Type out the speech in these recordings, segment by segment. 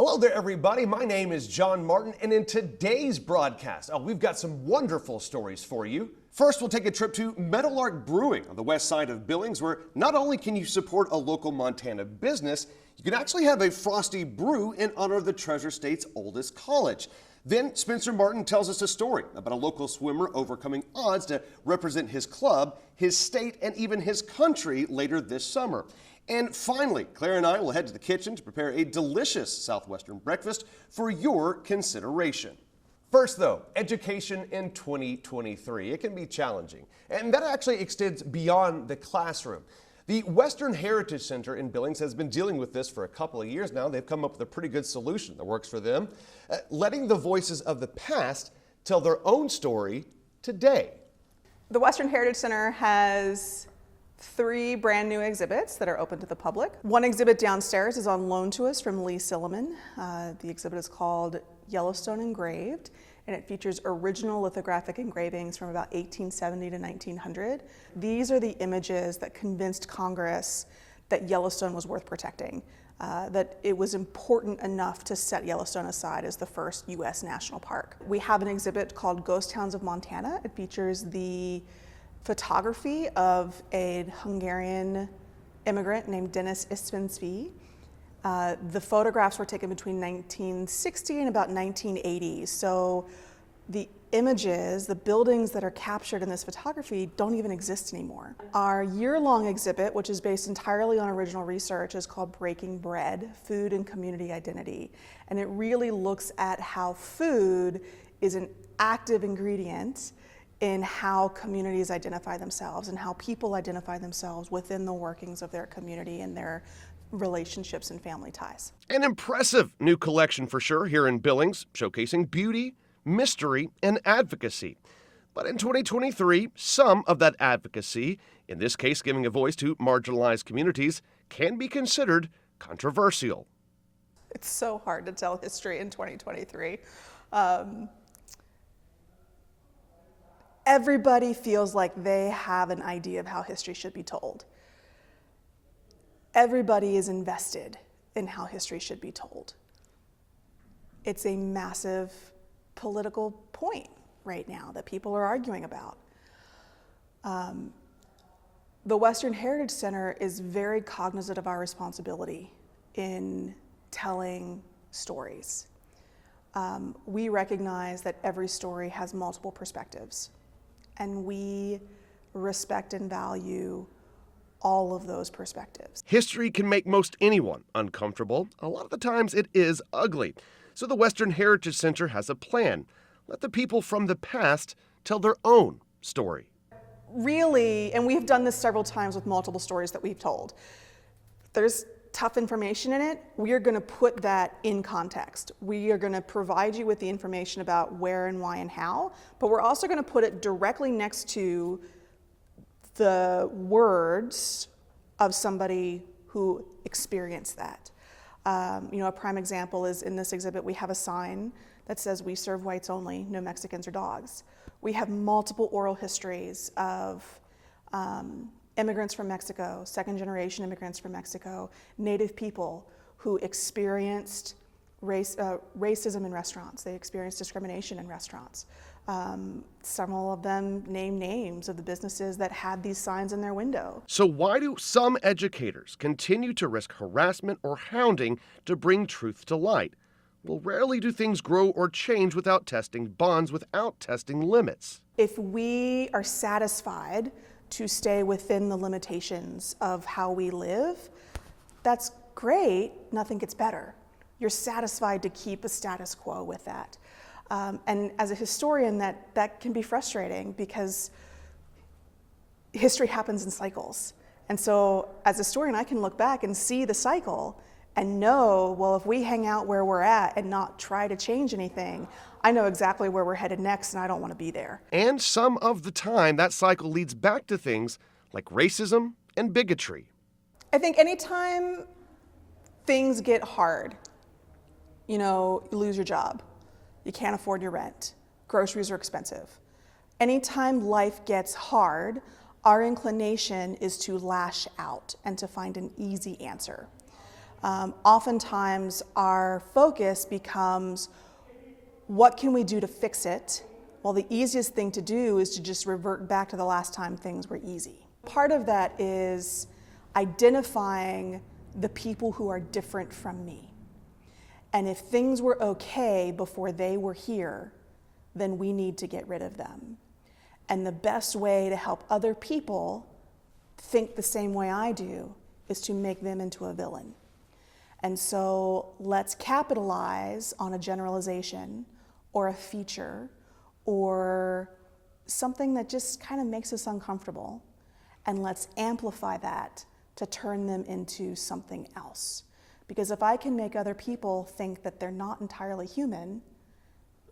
Hello there, everybody. My name is John Martin, and in today's broadcast, we've got some wonderful stories for you. First, we'll take a trip to Meadowlark Brewing on the west side of Billings, where not only can you support a local Montana business, you can actually have a frosty brew in honor of the Treasure State's oldest college. Then Spencer Martin tells us a story about a local swimmer overcoming odds to represent his club, his state, and even his country later this summer. And finally, Claire and I will head to the kitchen to prepare a delicious Southwestern breakfast for your consideration. First though, education in 2023. It can be challenging, and that actually extends beyond the classroom. The Western Heritage Center in Billings has been dealing with this for a couple of years now. They've come up with a pretty good solution that works for them, letting the voices of the past tell their own story today. The Western Heritage Center has 3 brand new exhibits that are open to the public. One exhibit downstairs is on loan to us from Lee Silliman. The exhibit is called Yellowstone Engraved, and it features original lithographic engravings from about 1870 to 1900. These are the images that convinced Congress that Yellowstone was worth protecting, that it was important enough to set Yellowstone aside as the first U.S. national park. We have an exhibit called Ghost Towns of Montana. It features the photography of a Hungarian immigrant named Dennis Istvan. The photographs were taken between 1960 and about 1980. So the images, the buildings that are captured in this photography don't even exist anymore. Our year-long exhibit, which is based entirely on original research, is called Breaking Bread, Food and Community Identity. And it really looks at how food is an active ingredient in how communities identify themselves and how people identify themselves within the workings of their community and their relationships and family ties. An impressive new collection for sure here in Billings, showcasing beauty, mystery, and advocacy. But in 2023, some of that advocacy, in this case giving a voice to marginalized communities, can be considered controversial. It's so hard to tell history in 2023. Everybody feels like they have an idea of how history should be told. Everybody is invested in how history should be told. It's a massive political point right now that people are arguing about. The Western Heritage Center is very cognizant of our responsibility in telling stories. We recognize that every story has multiple perspectives, and we respect and value all of those perspectives. History can make most anyone uncomfortable. A lot of the times it is ugly. So the Western Heritage Center has a plan. Let the people from the past tell their own story. Really, and we've done this several times with multiple stories that we've told. There's tough information in it. We are going to put that in context. We are going to provide you with the information about where and why and how, but we're also going to put it directly next to the words of somebody who experienced that. A prime example is in this exhibit, we have a sign that says, "We serve whites only, no Mexicans or dogs." We have multiple oral histories of immigrants from Mexico, second-generation immigrants from Mexico, Native people who experienced racism in restaurants. They experienced discrimination in restaurants. Several of them name names of the businesses that had these signs in their window. So why do some educators continue to risk harassment or hounding to bring truth to light? Well, rarely do things grow or change without testing bonds, without testing limits. If we are satisfied to stay within the limitations of how we live, that's great, nothing gets better. You're satisfied to keep a status quo with that. And as a historian, that can be frustrating because history happens in cycles. And so as a historian, I can look back and see the cycle and know, well, if we hang out where we're at and not try to change anything, I know exactly where we're headed next, and I don't want to be there. And some of the time, that cycle leads back to things like racism and bigotry. I think anytime things get hard, you lose your job, you can't afford your rent, groceries are expensive. Anytime life gets hard, our inclination is to lash out and to find an easy answer. Oftentimes our focus becomes, what can we do to fix it? Well, the easiest thing to do is to just revert back to the last time things were easy. Part of that is identifying the people who are different from me. And if things were okay before they were here, then we need to get rid of them. And the best way to help other people think the same way I do is to make them into a villain. And so let's capitalize on a generalization or a feature or something that just kind of makes us uncomfortable, and let's amplify that to turn them into something else. Because if I can make other people think that they're not entirely human,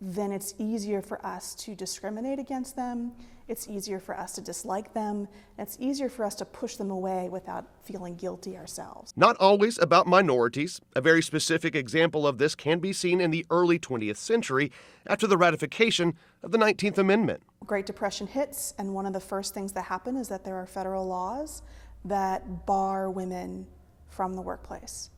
then it's easier for us to discriminate against them, it's easier for us to dislike them, and it's easier for us to push them away without feeling guilty ourselves. Not always about minorities. A very specific example of this can be seen in the early 20th century after the ratification of the 19th Amendment. Great Depression hits, and one of the first things that happen is that there are federal laws that bar women from the workplace,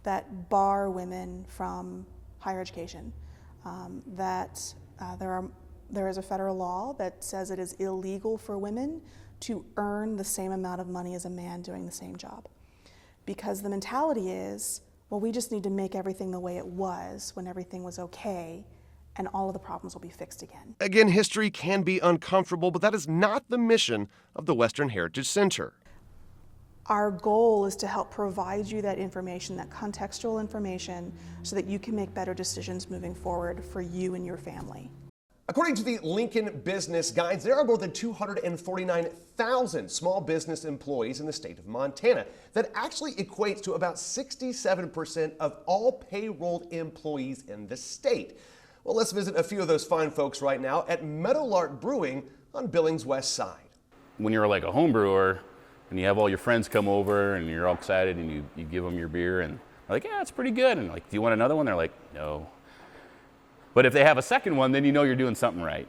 that bar women from higher education. There is a federal law that says it is illegal for women to earn the same amount of money as a man doing the same job. Because the mentality is, well, we just need to make everything the way it was when everything was okay, and all of the problems will be fixed again. Again, history can be uncomfortable, but that is not the mission of the Western Heritage Center. Our goal is to help provide you that information, that contextual information, so that you can make better decisions moving forward for you and your family. According to the Lincoln Business Guides, there are more than 249,000 small business employees in the state of Montana. That actually equates to about 67% of all payrolled employees in the state. Well, let's visit a few of those fine folks right now at Meadowlark Brewing on Billings West Side. When you're like a home brewer, and you have all your friends come over and you're all excited and you give them your beer and they're like, yeah, it's pretty good. And like, do you want another one? They're like, no. But if they have a second one, then you know you're doing something right.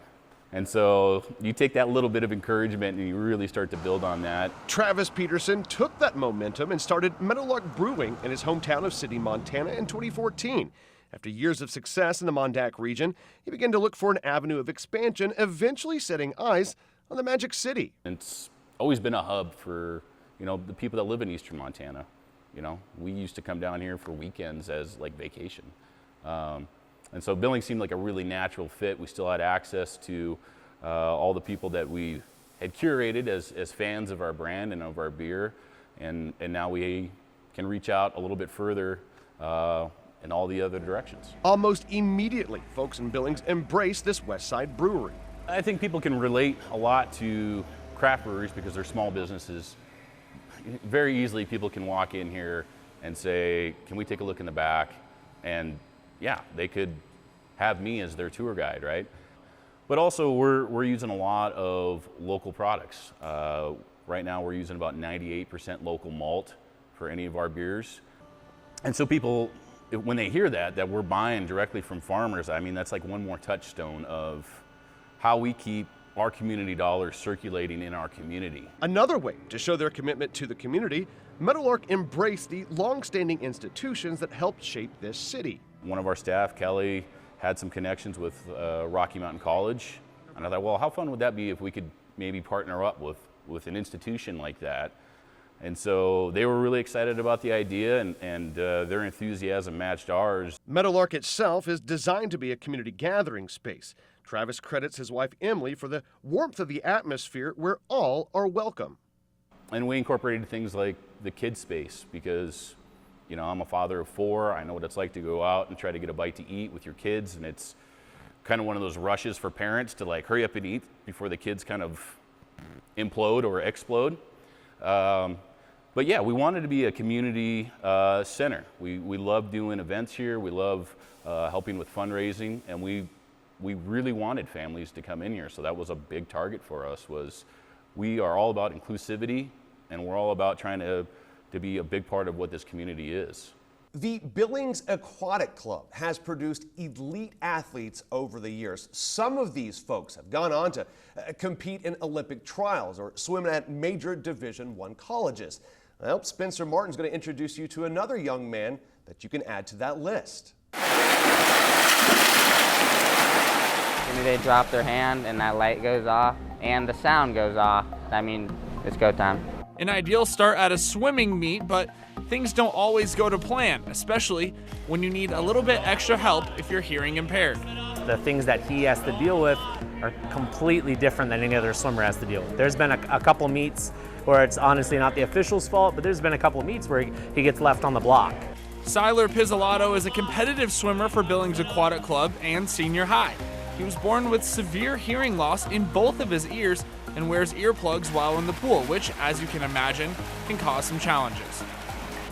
And so you take that little bit of encouragement and you really start to build on that. Travis Peterson took that momentum and started Meadowlark Brewing in his hometown of City, Montana in 2014. After years of success in the Mondack region, he began to look for an avenue of expansion, eventually setting eyes on the Magic City. It's always been a hub for, the people that live in eastern Montana. We used to come down here for weekends as like vacation. And so Billings seemed like a really natural fit. We still had access to all the people that we had curated as fans of our brand and of our beer. And now we can reach out a little bit further in all the other directions. Almost immediately, folks in Billings embraced this West Side brewery. I think people can relate a lot to craft breweries because they're small businesses. Very easily people can walk in here and say, can we take a look in the back? And yeah, they could have me as their tour guide, right? But also we're using a lot of local products. Right now we're using about 98% local malt for any of our beers. And so people, when they hear that we're buying directly from farmers, I mean, that's like one more touchstone of how we keep our community dollars circulating in our community. Another way to show their commitment to the community, Meadowlark embraced the long-standing institutions that helped shape this city. One of our staff, Kelly, had some connections with Rocky Mountain College. And I thought, well, how fun would that be if we could maybe partner up with an institution like that? And so they were really excited about the idea, and their enthusiasm matched ours. Meadowlark itself is designed to be a community gathering space. Travis credits his wife Emily for the warmth of the atmosphere where all are welcome. And we incorporated things like the kids space because, I'm a father of 4. I know what it's like to go out and try to get a bite to eat with your kids, and it's kind of one of those rushes for parents to like hurry up and eat before the kids kind of implode or explode. But yeah, we wanted to be a community center. We love doing events here. We love helping with fundraising, and we really wanted families to come in here. So that was a big target for us. We are all about inclusivity, and we're all about trying to be a big part of what this community is. The Billings Aquatic Club has produced elite athletes over the years. Some of these folks have gone on to compete in Olympic trials or swim at major Division I colleges. Well, Spencer Martin's going to introduce you to another young man that you can add to that list. They drop their hand and that light goes off and the sound goes off. I mean, it's go time. An ideal start at a swimming meet, but things don't always go to plan, especially when you need a little bit extra help if you're hearing impaired. The things that he has to deal with are completely different than any other swimmer has to deal with. There's been a couple meets where it's honestly not the official's fault, but there's been a couple meets where he gets left on the block. Siler Pizzolato is a competitive swimmer for Billings Aquatic Club and senior high. He was born with severe hearing loss in both of his ears and wears earplugs while in the pool, which, as you can imagine, can cause some challenges.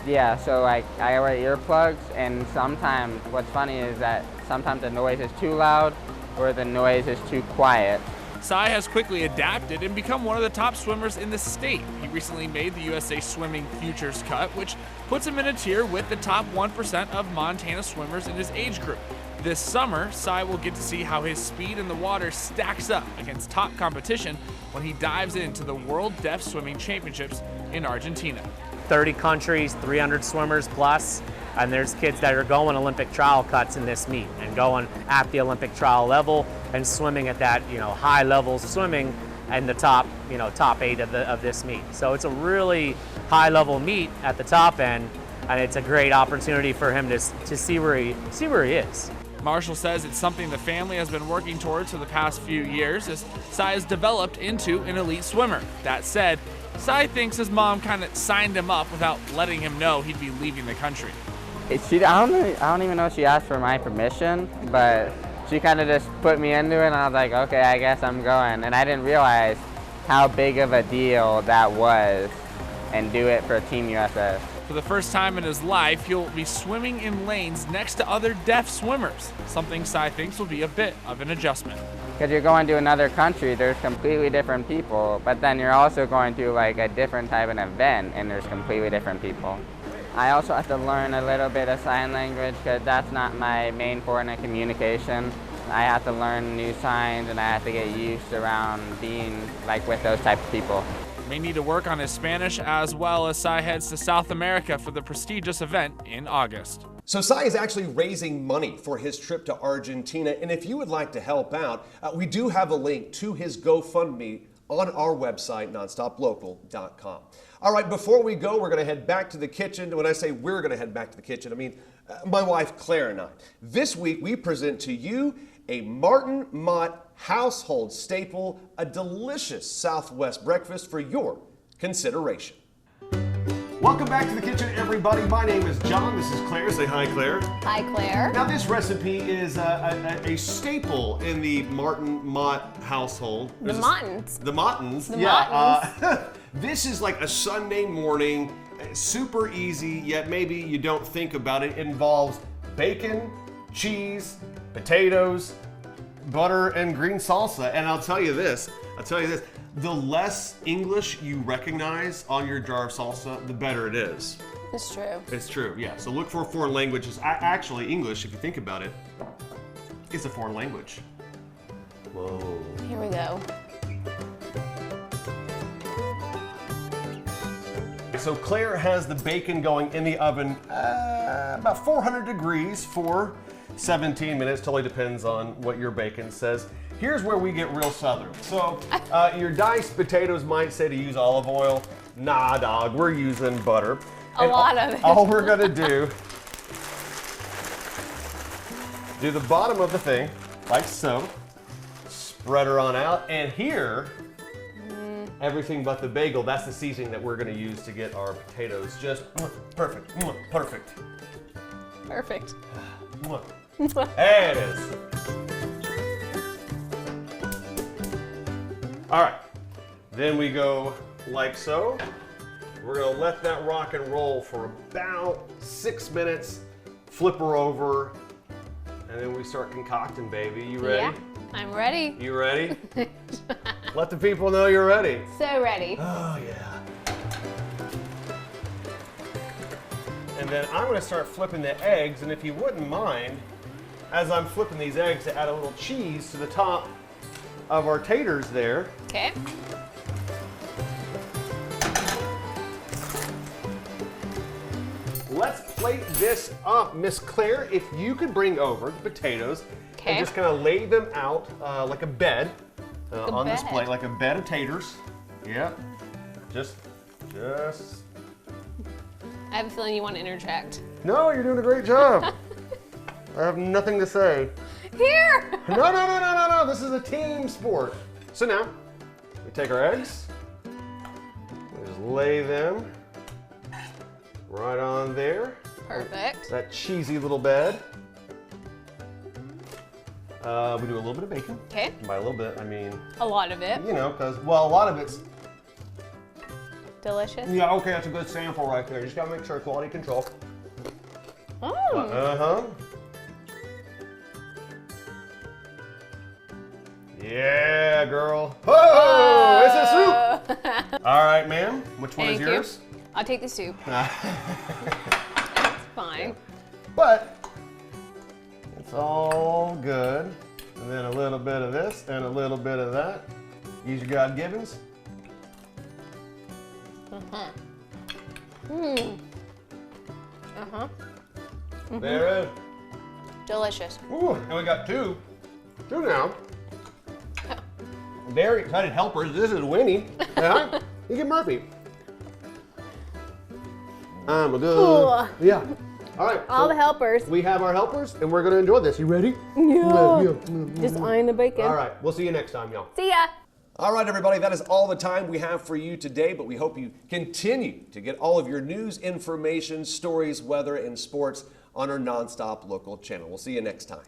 Yeah, so I wear earplugs, and sometimes what's funny is that sometimes the noise is too loud or the noise is too quiet. Sai has quickly adapted and become one of the top swimmers in the state. He recently made the USA Swimming Futures Cut, which puts him in a tier with the top 1% of Montana swimmers in his age group. This summer, Sai will get to see how his speed in the water stacks up against top competition when he dives into the World Deaf Swimming Championships in Argentina. 30 countries, 300 swimmers plus, and there's kids that are going Olympic trial cuts in this meet and going at the Olympic trial level and swimming at that, high levels of swimming and the top 8 of this meet. So it's a really high level meet at the top end, and it's a great opportunity for him to see where he is. Marshall says it's something the family has been working towards for the past few years as Sai has developed into an elite swimmer. That said, Sai thinks his mom kind of signed him up without letting him know he'd be leaving the country. I don't even know if she asked for my permission, but she kind of just put me into it, and I was like, okay, I guess I'm going. And I didn't realize how big of a deal that was, and do it for Team USA. For the first time in his life, he'll be swimming in lanes next to other deaf swimmers, something Sai thinks will be a bit of an adjustment. Because you're going to another country, there's completely different people, but then you're also going to like a different type of event, and there's completely different people. I also have to learn a little bit of sign language because that's not my main form of communication. I have to learn new signs, and I have to get used around being like with those type of people. May need to work on his Spanish as well as Sai heads to South America for the prestigious event in August. So Sai is actually raising money for his trip to Argentina, and if you would like to help out, we do have a link to his GoFundMe on our website, nonstoplocal.com. All right, before we go, we're going to head back to the kitchen. When I say we're going to head back to the kitchen, I mean my wife Claire and I. This week we present to you a Martin Mott household staple, a delicious Southwest breakfast for your consideration. Welcome back to the kitchen, everybody. My name is John. This is Claire. Say hi, Claire. Hi, Claire. Now, this recipe is a staple in the Martin Mott household. The Mottons. The Mottons. The yeah. Mottons. This is like a Sunday morning, super easy, yet maybe you don't think about it. It involves bacon, cheese, potatoes, butter, and green salsa. And I'll tell you this, the less English you recognize on your jar of salsa, the better it is. It's true. It's true, yeah. So look for foreign languages. Actually, English, if you think about it, is a foreign language. Whoa. Here we go. So Claire has the bacon going in the oven about 400 degrees for 17 minutes. Totally depends on what your bacon says. Here's where we get real southern. So your diced potatoes might say to use olive oil. Nah, dog, we're using butter. A lot of it. All we're gonna do the bottom of the thing, like so. Spread her on out, and here, everything but the bagel, that's the seasoning that we're gonna use to get our potatoes just perfect, perfect. Perfect. There it is. All right, then we go like so. We're gonna let that rock and roll for about 6 minutes, flip her over, and then we start concocting, baby. You ready? Yeah, I'm ready. You ready? Let the people know you're ready. So ready. Oh, yeah. And then I'm gonna start flipping the eggs, and if you wouldn't mind, as I'm flipping these eggs, to add a little cheese to the top of our taters there. Okay. let's plate this up. Miss Claire, if you could bring over the potatoes Okay. and just kind of lay them out like a bed on this bed. plate, like a bed of taters. Yep. Just. I have a feeling you want to interject. No, you're doing a great job. I have nothing to say. Here! No. This is a team sport. So now, we take our eggs. We just lay them right on there. Perfect. That cheesy little bed. We do a little bit of bacon. Okay. By a little bit, I mean, A lot of it. you know, because, well, a lot of it's, Delicious. yeah, okay, that's a good sample right there. You just gotta make sure quality control. Oh. Uh-huh. Yeah, girl. Oh, it's a soup. All right, ma'am. Which one is Thank you. yours? I'll take the soup. It's fine. But it's all good. And then a little bit of this and a little bit of that. Use your God-givens. There it is. Delicious. Ooh, and we got two now. Very excited helpers. This is Winnie. Yeah, you get Murphy. I'm a good. Cool. Yeah. All right. All the helpers. We have our helpers, and we're gonna enjoy this. You ready? Yeah. Just eyeing the bacon. All right. We'll see you next time, y'all. See ya. All right, everybody, that is all the time we have for you today, but we hope you continue to get all of your news, information, stories, weather, and sports on our nonstop local channel. We'll see you next time.